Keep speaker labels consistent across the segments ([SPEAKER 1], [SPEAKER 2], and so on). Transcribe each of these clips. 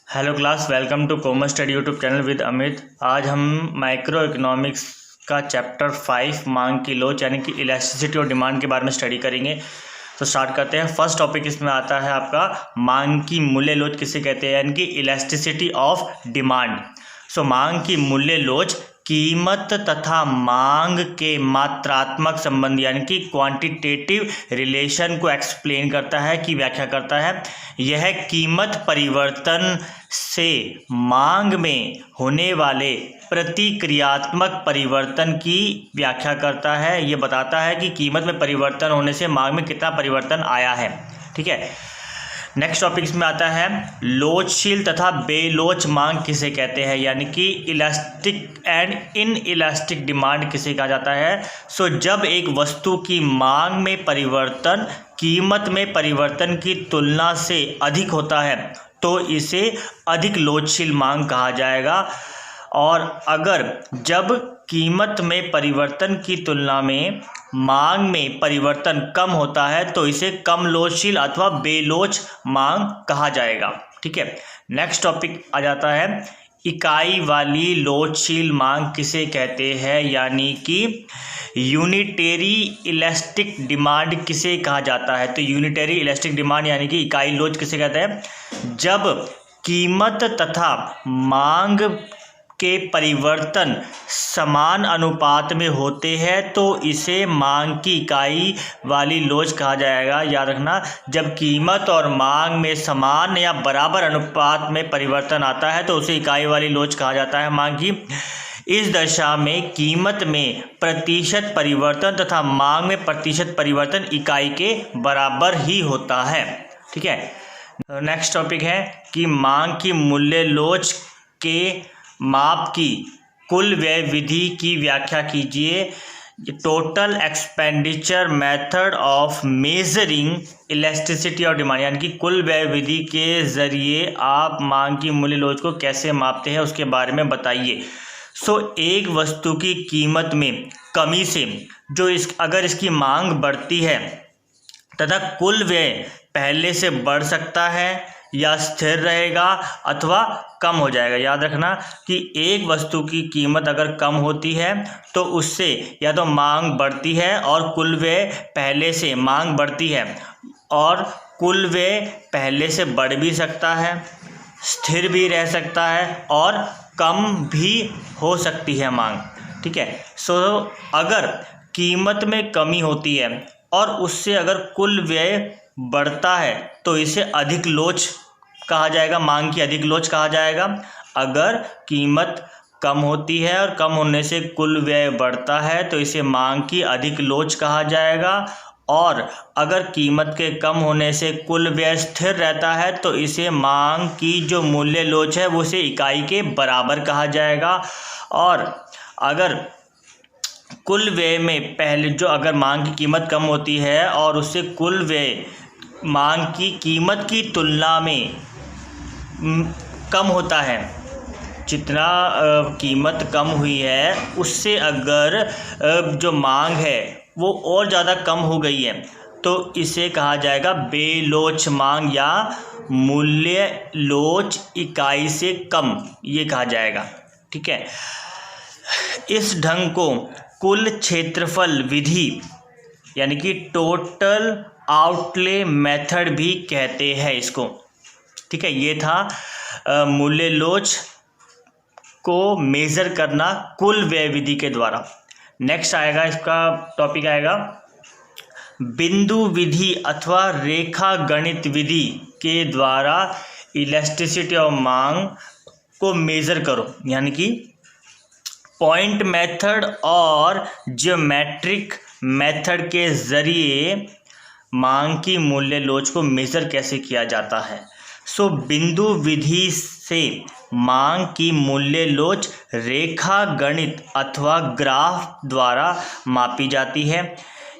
[SPEAKER 1] Hello class, welcome to commerce study YouTube channel with Amit. आज हम micro economics का chapter 5 मांग की लोच यानी कि इलास्टिसिटी और डिमांड के बारे में स्टडी करेंगे। तो स्टार्ट करते हैं। फर्स्ट टॉपिक इसमें आता है आपका मांग की मूल्य लोच किसे कहते हैं, यानी कि इलास्टिसिटी ऑफ डिमांड। सो मांग की मूल्य लोच कीमत तथा मांग के मात्रात्मक संबंध यानी कि क्वांटिटेटिव रिलेशन को एक्सप्लेन करता है, की व्याख्या करता है। यह कीमत परिवर्तन से मांग में होने वाले प्रतिक्रियात्मक परिवर्तन की व्याख्या करता है। ये बताता है कि कीमत में परिवर्तन होने से मांग में कितना परिवर्तन आया है। ठीक है, नेक्स्ट टॉपिक इसमें आता है लोचशील तथा बेलोच मांग किसे कहते हैं, यानी कि elastic and in elastic demand किसे कहा जाता है। सो जब एक वस्तु की मांग में परिवर्तन कीमत में परिवर्तन की तुलना से अधिक होता है तो इसे अधिक लोचशील मांग कहा जाएगा। और अगर जब कीमत में परिवर्तन की तुलना में मांग में परिवर्तन कम होता है तो इसे कम लोचशील अथवा बेलोच मांग कहा जाएगा। ठीक है, नेक्स्ट टॉपिक आ जाता है इकाई वाली लोचशील मांग किसे कहते हैं, यानी कि यूनिटेरी इलास्टिक डिमांड किसे कहा जाता है। तो यूनिटेरी इलास्टिक डिमांड यानी कि इकाई लोच किसे कहते हैं, जब कीमत तथा मांग के परिवर्तन समान अनुपात में होते हैं तो इसे मांग की इकाई वाली लोच कहा जाएगा। याद रखना, जब कीमत और मांग में समान या बराबर अनुपात में परिवर्तन आता है तो उसे इकाई वाली लोच कहा जाता है मांग की। इस दशा में कीमत में प्रतिशत परिवर्तन तथा मांग में प्रतिशत परिवर्तन इकाई के बराबर ही होता है। ठीक है, नेक्स्ट टॉपिक है कि मांग की मूल्य लोच के माप की कुल व्यय विधि की व्याख्या कीजिए। Total expenditure method of measuring elasticity और डिमांड, यानी कि कुल व्यय विधि के जरिए आप मांग की मूल्य लोच को कैसे मापते हैं उसके बारे में बताइए। सो एक वस्तु की कीमत में कमी से अगर इसकी मांग बढ़ती है तथा कुल व्यय पहले से बढ़ सकता है या स्थिर रहेगा अथवा कम हो जाएगा। याद रखना कि एक वस्तु की कीमत अगर कम होती है तो उससे या तो मांग बढ़ती है और कुल व्यय पहले से मांग बढ़ती है और कुल व्यय पहले से बढ़ भी सकता है, स्थिर भी रह सकता है और कम भी हो सकती है मांग। ठीक है, सो अगर कीमत में कमी होती है और उससे अगर कुल व्यय बढ़ता है तो इसे अधिक लोच कहा जाएगा, मांग की अधिक लोच कहा जाएगा। अगर कीमत कम होती है और कम होने से कुल व्यय बढ़ता है तो इसे मांग की अधिक लोच कहा जाएगा। और अगर कीमत के कम होने से कुल व्यय स्थिर रहता है तो इसे मांग की जो मूल्य लोच है वो उसे इकाई के बराबर कहा जाएगा। और अगर कुल व्यय में पहले अगर मांग की कीमत कम होती है और उससे कुल व्यय मांग की कीमत की तुलना में कम होता है, जितना कीमत कम हुई है उससे अगर जो मांग है वो और ज़्यादा कम हो गई है तो इसे कहा जाएगा बेलोच मांग या मूल्य लोच इकाई से कम, ये कहा जाएगा। ठीक है, इस ढंग को कुल क्षेत्रफल विधि यानी कि टोटल आउटले मेथड भी कहते हैं इसको। ठीक है, ये था मूल्य लोच को मेज़र करना कुल व्यय विधि के द्वारा। नेक्स्ट आएगा, इसका टॉपिक आएगा बिंदु विधि अथवा रेखा गणित विधि के द्वारा इलास्टिसिटी और मांग को मेज़र करो, यानी कि पॉइंट मेथड और ज्योमेट्रिक मेथड के ज़रिए मांग की मूल्य लोच को मेज़र कैसे किया जाता है। सो बिंदु विधि से मांग की मूल्य लोच रेखा गणित अथवा ग्राफ द्वारा मापी जाती है।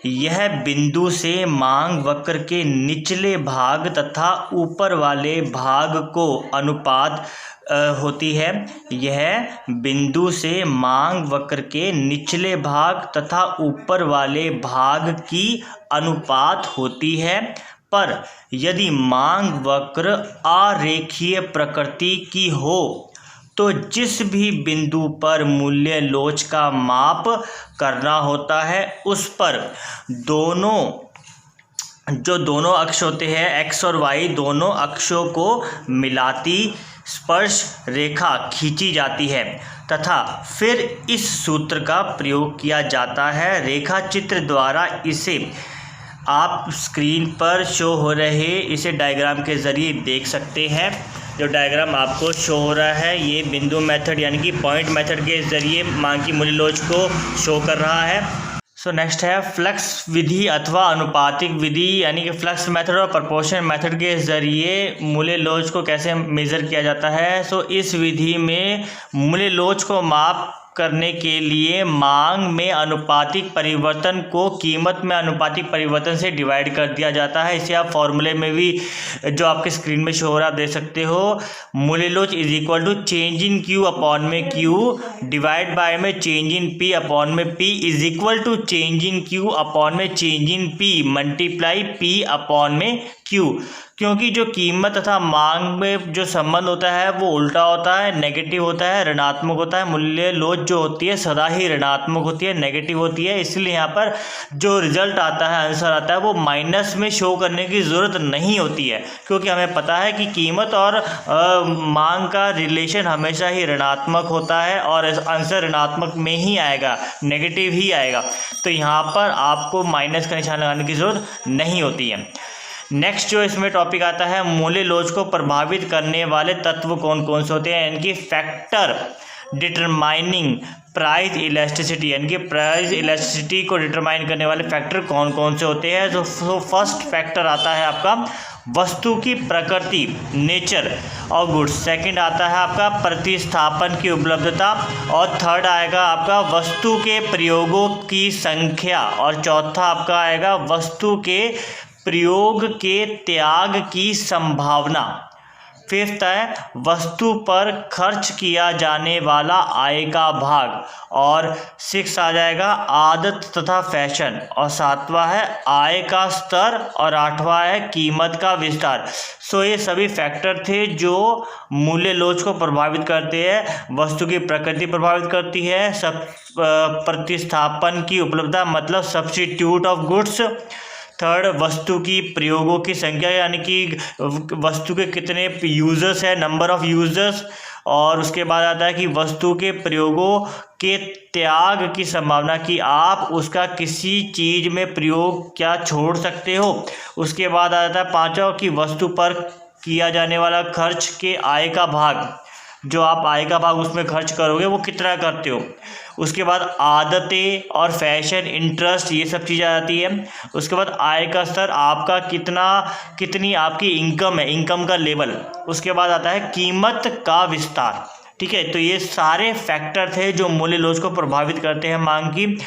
[SPEAKER 1] यह बिंदु से मांग वक्र के निचले भाग तथा ऊपर वाले भाग को अनुपात होती है। यह बिंदु से मांग वक्र के निचले भाग तथा ऊपर वाले भाग की अनुपात होती है। पर यदि मांग वक्र अरेखीय प्रकृति की हो तो जिस भी बिंदु पर मूल्य लोच का माप करना होता है उस पर दोनों अक्ष होते हैं एक्स और वाई, दोनों अक्षों को मिलाती स्पर्श रेखा खींची जाती है तथा फिर इस सूत्र का प्रयोग किया जाता है। रेखा चित्र द्वारा इसे आप स्क्रीन पर शो हो रहे इसे डायग्राम के ज़रिए देख सकते हैं। जो डायग्राम आपको शो हो रहा है ये बिंदु मेथड यानी कि पॉइंट मेथड के ज़रिए मांग की मूल्य लोच को शो कर रहा है। सो नेक्स्ट है फ्लक्स विधि अथवा अनुपातिक विधि यानी कि फ्लक्स मेथड और प्रोपोर्शन मेथड के ज़रिए मूल्य लोच को कैसे मेज़र किया जाता है। सो इस विधि में मूल्य लोच को माप करने के लिए मांग में अनुपातिक परिवर्तन को कीमत में अनुपातिक परिवर्तन से डिवाइड कर दिया जाता है। इसे आप फॉर्मूले में भी जो आपके स्क्रीन में शो हो रहा है आप देख सकते हो। मूल्य लोच is equal to change in Q upon में क्यू डिवाइड बाय में चेंज इन पी अपॉन में P is equal to change in Q upon में change in P multiply P upon में क्यू। क्योंकि जो कीमत तथा मांग में जो संबंध होता है वो उल्टा होता है, नेगेटिव होता है, ऋणात्मक होता है। मूल्य लोच जो होती है सदा ही ऋणात्मक होती है, नेगेटिव होती है। इसलिए यहाँ पर जो रिजल्ट आता है, आंसर आता है वो माइनस में शो करने की ज़रूरत नहीं होती है, क्योंकि हमें पता है कि कीमत और मांग का रिलेशन हमेशा ही ऋणात्मक होता है और आंसर ऋणात्मक में ही आएगा, नेगेटिव ही आएगा। तो यहाँ पर आपको माइनस का निशान लगाने की ज़रूरत नहीं होती है। नेक्स्ट जो इसमें टॉपिक आता है मूल्य लोच को प्रभावित करने वाले तत्व कौन कौन से होते हैं, इनकी फैक्टर डिटरमाइनिंग प्राइस इलास्टिसिटी यानी कि प्राइस इलास्टिसिटी को डिटरमाइन करने वाले फैक्टर कौन कौन से होते हैं। तो फर्स्ट फैक्टर आता है आपका वस्तु की प्रकृति नेचर और गुड्स, सेकंड आता है आपका प्रतिस्थापन की उपलब्धता और थर्ड आएगा आपका वस्तु के प्रयोगों की संख्या और चौथा आपका आएगा वस्तु के प्रयोग के त्याग की संभावना। फिफ्थ है वस्तु पर खर्च किया जाने वाला आय का भाग और सिक्स आ जाएगा आदत तथा फैशन और सातवां है आय का स्तर और आठवां है कीमत का विस्तार। सो ये सभी फैक्टर थे जो मूल्य लोच को प्रभावित करते हैं। वस्तु की प्रकृति प्रभावित करती है, सब प्रतिस्थापन की उपलब्धता मतलब सब्स्टिट्यूट ऑफ गुड्स, थर्ड वस्तु की प्रयोगों की संख्या यानी कि वस्तु के कितने यूजर्स है, नंबर ऑफ यूजर्स, और उसके बाद आता है कि वस्तु के प्रयोगों के त्याग की संभावना कि आप उसका किसी चीज़ में प्रयोग क्या छोड़ सकते हो। उसके बाद आता है पांचवा कि वस्तु पर किया जाने वाला खर्च के आय का भाग, जो आप आय का भाग उसमें खर्च करोगे वो कितना करते हो। उसके बाद आदतें और फैशन इंटरेस्ट ये सब चीज़ें आ जाती है। उसके बाद आय का स्तर आपका कितनी आपकी इनकम है, इनकम का लेवल। उसके बाद आता है कीमत का विस्तार। ठीक है, तो ये सारे फैक्टर थे जो मूल्य लोच को प्रभावित करते हैं मांग की।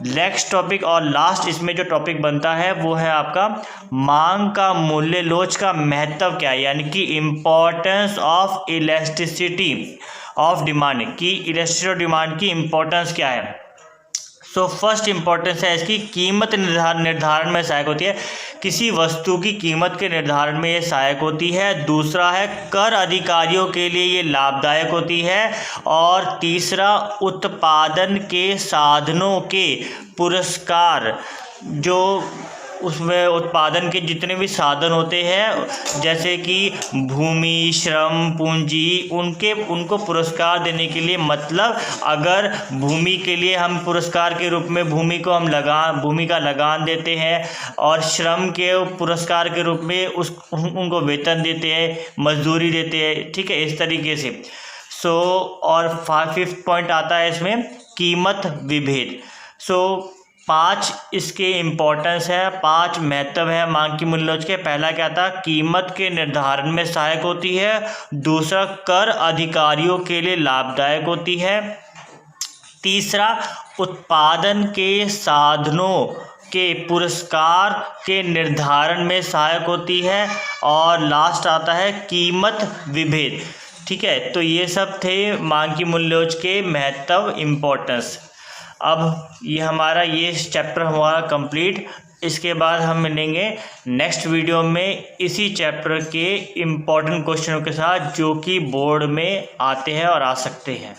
[SPEAKER 1] नेक्स्ट टॉपिक और लास्ट इसमें जो टॉपिक बनता है वो है आपका मांग का मूल्य लोच का महत्व क्या है, यानी कि importance of elasticity of demand की इलास्टिसिटी ऑफ डिमांड की इम्पोर्टेंस क्या है। सो फर्स्ट इम्पोर्टेंस है इसकी कीमत निर्धारण में सहायक होती है, किसी वस्तु की कीमत के निर्धारण में ये सहायक होती है। दूसरा है कर अधिकारियों के लिए ये लाभदायक होती है और तीसरा उत्पादन के साधनों के पुरस्कार, जो उसमें उत्पादन के जितने भी साधन होते हैं जैसे कि भूमि, श्रम, पूंजी, उनको पुरस्कार देने के लिए, मतलब अगर भूमि के लिए हम पुरस्कार के रूप में भूमि का लगान देते हैं और श्रम के पुरस्कार के रूप में उनको वेतन देते हैं, मजदूरी देते हैं। ठीक है, इस तरीके से। सो और फिफ्थ पॉइंट आता है इसमें कीमत विभेद। सो 5 इसके इम्पोर्टेंस है, 5 महत्व है मांग की मूल्य लोच के। पहला क्या था, कीमत के निर्धारण में सहायक होती है। दूसरा कर अधिकारियों के लिए लाभदायक होती है। तीसरा उत्पादन के साधनों के पुरस्कार के निर्धारण में सहायक होती है। और लास्ट आता है कीमत विभेद। ठीक है, तो ये सब थे मांग की मूल्य लोच के महत्व, इम्पोर्टेंस। अब ये हमारा ये चैप्टर हमारा कंप्लीट। इसके बाद हम मिलेंगे नेक्स्ट वीडियो में इसी चैप्टर के इम्पोर्टेंट क्वेश्चनों के साथ जो कि बोर्ड में आते हैं और आ सकते हैं।